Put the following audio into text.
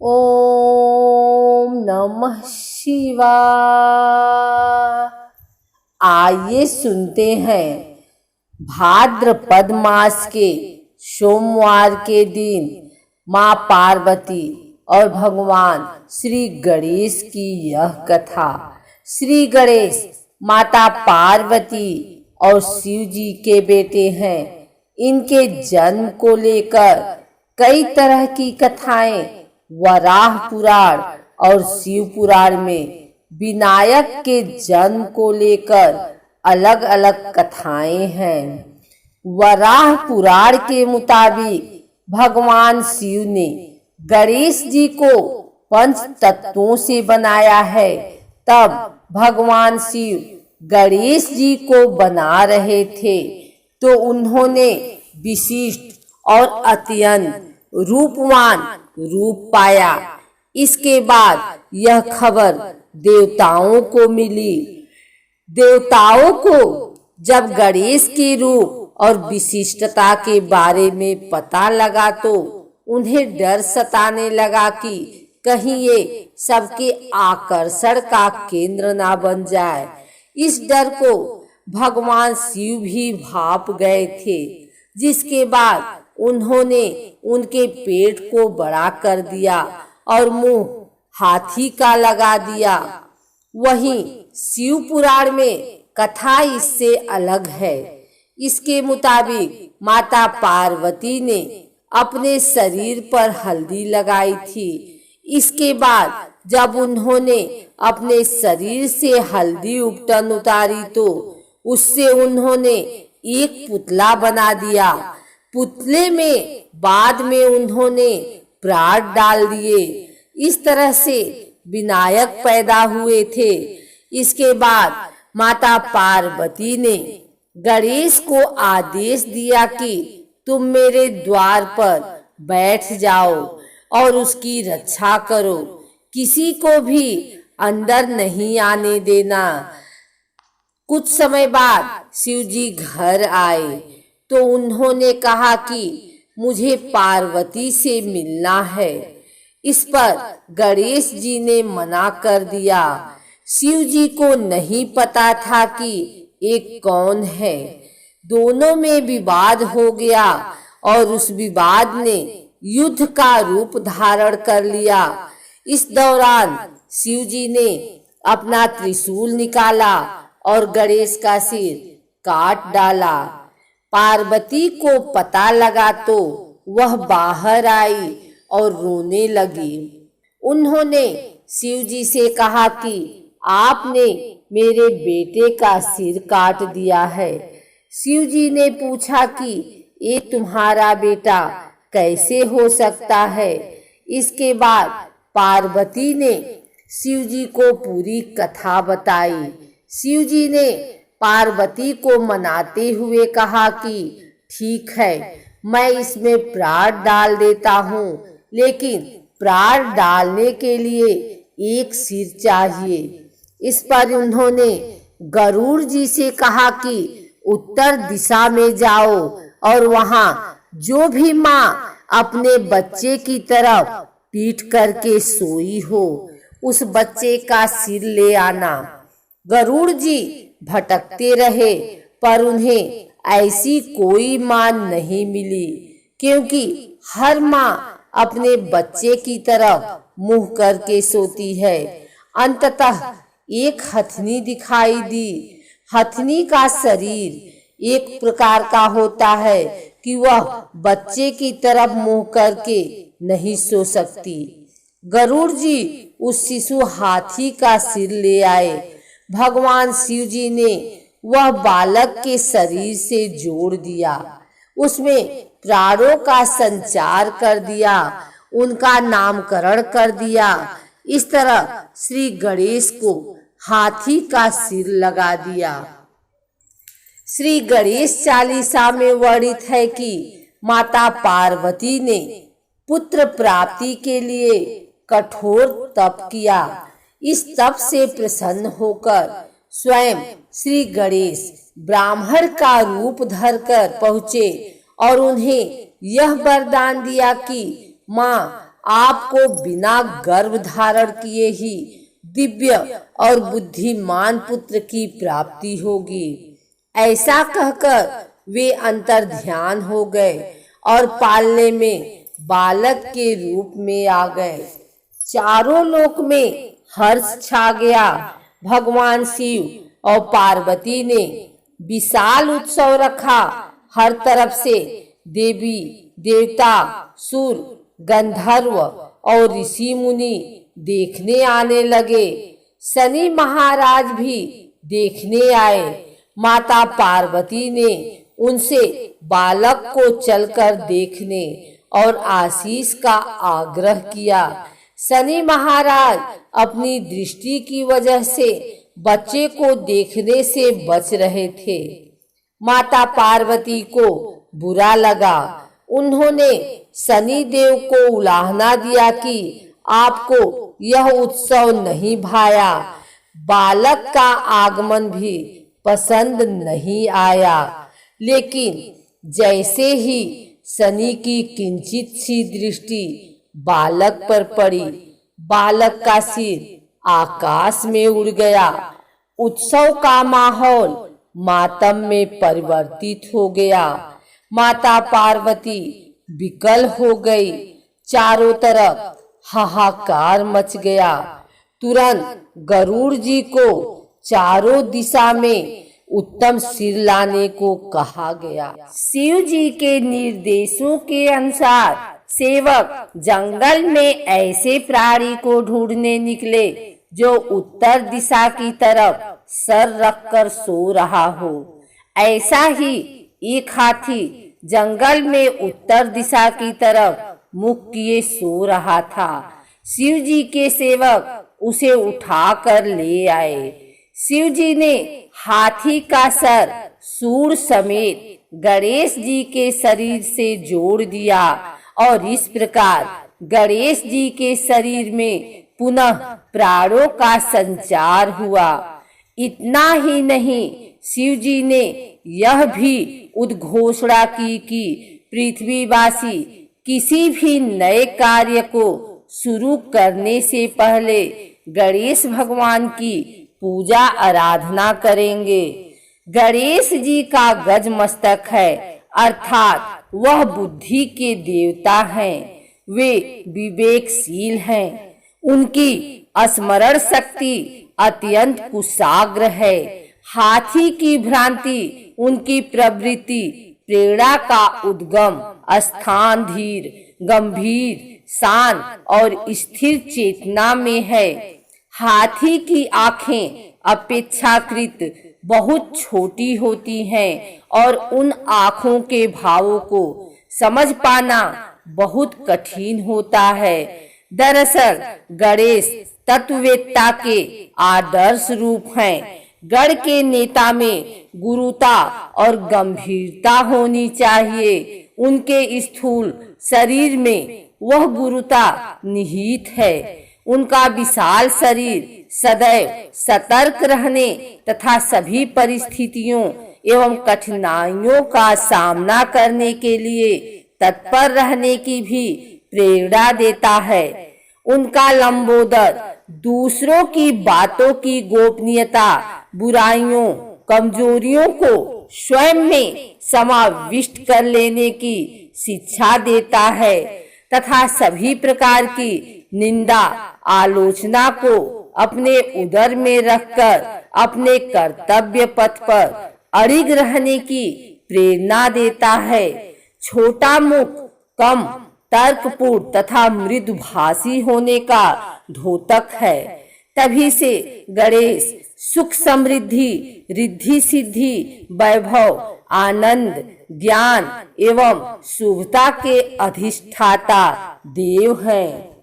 ओम नमः शिवाय। आइए सुनते हैं भाद्रपद मास के सोमवार के दिन माँ पार्वती और भगवान श्री गणेश की यह कथा। श्री गणेश माता पार्वती और शिव जी के बेटे हैं। इनके जन्म को लेकर कई तरह की कथाएं वराह पुराण और शिव पुराण में विनायक के जन्म को लेकर अलग अलग कथाएं हैं। वराह पुराण के मुताबिक भगवान शिव ने गणेश जी को पंच तत्वों से बनाया है। तब भगवान शिव गणेश जी को बना रहे थे तो उन्होंने विशिष्ट और अत्यंत रूपवान रूप पाया। इसके बाद यह खबर देवताओं को मिली। देवताओं को जब गणेश के रूप और विशिष्टता के बारे में पता लगा तो उन्हें डर सताने लगा कि कहीं ये सबके आकर्षण का केंद्र ना बन जाए। इस डर को भगवान शिव भी भाप गए थे, जिसके बाद उन्होंने उनके पेट को बड़ा कर दिया और मुंह हाथी का लगा दिया। वहीं शिव पुराण में कथा इससे अलग है। इसके मुताबिक माता पार्वती ने अपने शरीर पर हल्दी लगाई थी। इसके बाद जब उन्होंने अपने शरीर से हल्दी उपटन उतारी तो उससे उन्होंने एक पुतला बना दिया। पुतले में बाद में उन्होंने प्राण डाल दिए। इस तरह से विनायक पैदा हुए थे। इसके बाद माता पार्वती ने गणेश को आदेश दिया कि तुम मेरे द्वार पर बैठ जाओ और उसकी रक्षा करो, किसी को भी अंदर नहीं आने देना। कुछ समय बाद शिव जी घर आए तो उन्होंने कहा कि मुझे पार्वती से मिलना है। इस पर गणेश जी ने मना कर दिया। शिव जी को नहीं पता था कि एक कौन है। दोनों में विवाद हो गया और उस विवाद ने युद्ध का रूप धारण कर लिया। इस दौरान शिव जी ने अपना त्रिशूल निकाला और गणेश का सिर काट डाला। पार्वती को पता लगा तो वह बाहर आई और रोने लगी। उन्होंने शिव जी से कहा कि आपने मेरे बेटे का सिर काट दिया है। शिव जी ने पूछा कि ये तुम्हारा बेटा कैसे हो सकता है। इसके बाद पार्वती ने शिव जी को पूरी कथा बताई। शिव जी ने पार्वती को मनाते हुए कहा कि ठीक है, मैं इसमें प्राण डाल देता हूँ, लेकिन प्राण डालने के लिए एक सिर चाहिए। इस पर उन्होंने गरुड़ जी से कहा कि उत्तर दिशा में जाओ और वहाँ जो भी माँ अपने बच्चे की तरफ पीठ करके सोई हो उस बच्चे का सिर ले आना। गरुड़ जी भटकते रहे पर उन्हें ऐसी कोई माँ नहीं मिली, क्योंकि हर माँ अपने बच्चे की तरफ मुंह करके सोती है। अंततः एक हथनी दिखाई दी। हथनी का शरीर एक प्रकार का होता है कि वह बच्चे की तरफ मुंह करके नहीं सो सकती। गरुड़ जी उस शिशु हाथी का सिर ले आए। भगवान शिव जी ने वह बालक के शरीर से जोड़ दिया, उसमें प्राणों का संचार कर दिया, उनका नामकरण कर दिया। इस तरह श्री गणेश को हाथी का सिर लगा दिया। श्री गणेश चालीसा में वर्णित है कि माता पार्वती ने पुत्र प्राप्ति के लिए कठोर तप किया। इस तप से प्रसन्न होकर स्वयं श्री गणेश ब्राह्मण का रूप धरकर पहुँचे और उन्हें यह वरदान दिया कि माँ आपको बिना गर्भ धारण किए ही दिव्य और बुद्धिमान पुत्र की प्राप्ति होगी। ऐसा कहकर वे अंतर ध्यान हो गए और पालने में बालक के रूप में आ गए। चारों लोक में हर्ष छा गया। भगवान शिव और पार्वती ने विशाल उत्सव रखा। हर तरफ से देवी देवता, सुर, गंधर्व और ऋषि मुनि देखने आने लगे। शनि महाराज भी देखने आए। माता पार्वती ने उनसे बालक को चलकर देखने और आशीष का आग्रह किया। शनि महाराज अपनी दृष्टि की वजह से बच्चे को देखने से बच रहे थे। माता पार्वती को बुरा लगा। उन्होंने शनि देव को उलाहना दिया कि आपको यह उत्सव नहीं भाया। बालक का आगमन भी पसंद नहीं आया। लेकिन जैसे ही शनि की किंचित सी दृष्टि बालक पर पड़ी, बालक का सिर आकाश में उड़ गया। उत्सव का माहौल मातम में परिवर्तित हो गया। माता पार्वती विकल हो गई। चारों तरफ हाहाकार मच गया। तुरंत गरुड़ जी को चारों दिशा में उत्तम सिर लाने को कहा गया। शिव जी के निर्देशों के अनुसार सेवक जंगल में ऐसे प्राणी को ढूंढने निकले जो उत्तर दिशा की तरफ सर रखकर सो रहा हो। ऐसा ही एक हाथी जंगल में उत्तर दिशा की तरफ मुख किए सो रहा था। शिव जी के सेवक उसे उठाकर ले आए। शिव जी ने हाथी का सर सूंड समेत गणेश जी के शरीर से जोड़ दिया और इस प्रकार गणेश जी के शरीर में पुनः प्राणों का संचार हुआ। इतना ही नहीं, शिव जी ने यह भी उद्घोषणा की कि पृथ्वीवासी किसी भी नए कार्य को शुरू करने से पहले गणेश भगवान की पूजा आराधना करेंगे। गणेश जी का गज मस्तक है, अर्थात वह बुद्धि के देवता हैं। वे विवेकशील हैं। उनकी स्मरण शक्ति अत्यंत कुशाग्र है। हाथी की भ्रांति उनकी प्रवृत्ति प्रेरणा का उद्गम स्थान धीर, गंभीर, शांत और स्थिर चेतना में है। हाथी की आंखें अपेक्षाकृत बहुत छोटी होती हैं और उन आँखों के भावों को समझ पाना बहुत कठिन होता है। दरअसल गणेश तत्ववेत्ता के आदर्श रूप हैं। गण के नेता में गुरुता और गंभीरता होनी चाहिए। उनके स्थूल शरीर में वह गुरुता निहित है। उनका विशाल शरीर सदैव सतर्क रहने तथा सभी परिस्थितियों एवं कठिनाइयों का सामना करने के लिए तत्पर रहने की भी प्रेरणा देता है। उनका लंबोदर दूसरों की बातों की गोपनीयता, बुराइयों, कमजोरियों को स्वयं में समाविष्ट कर लेने की शिक्षा देता है तथा सभी प्रकार की निंदा, आलोचना को अपने उदर में रखकर अपने कर्तव्य पथ पर अड़िग रहने की प्रेरणा देता है। छोटा मुख, कम तर्कपूर्ण तथा मृदुभाषी होने का द्योतक है। तभी से गणेश सुख, समृद्धि, रिद्धि सिद्धि, वैभव, आनंद, ज्ञान एवं शुभता के अधिष्ठाता देव हैं।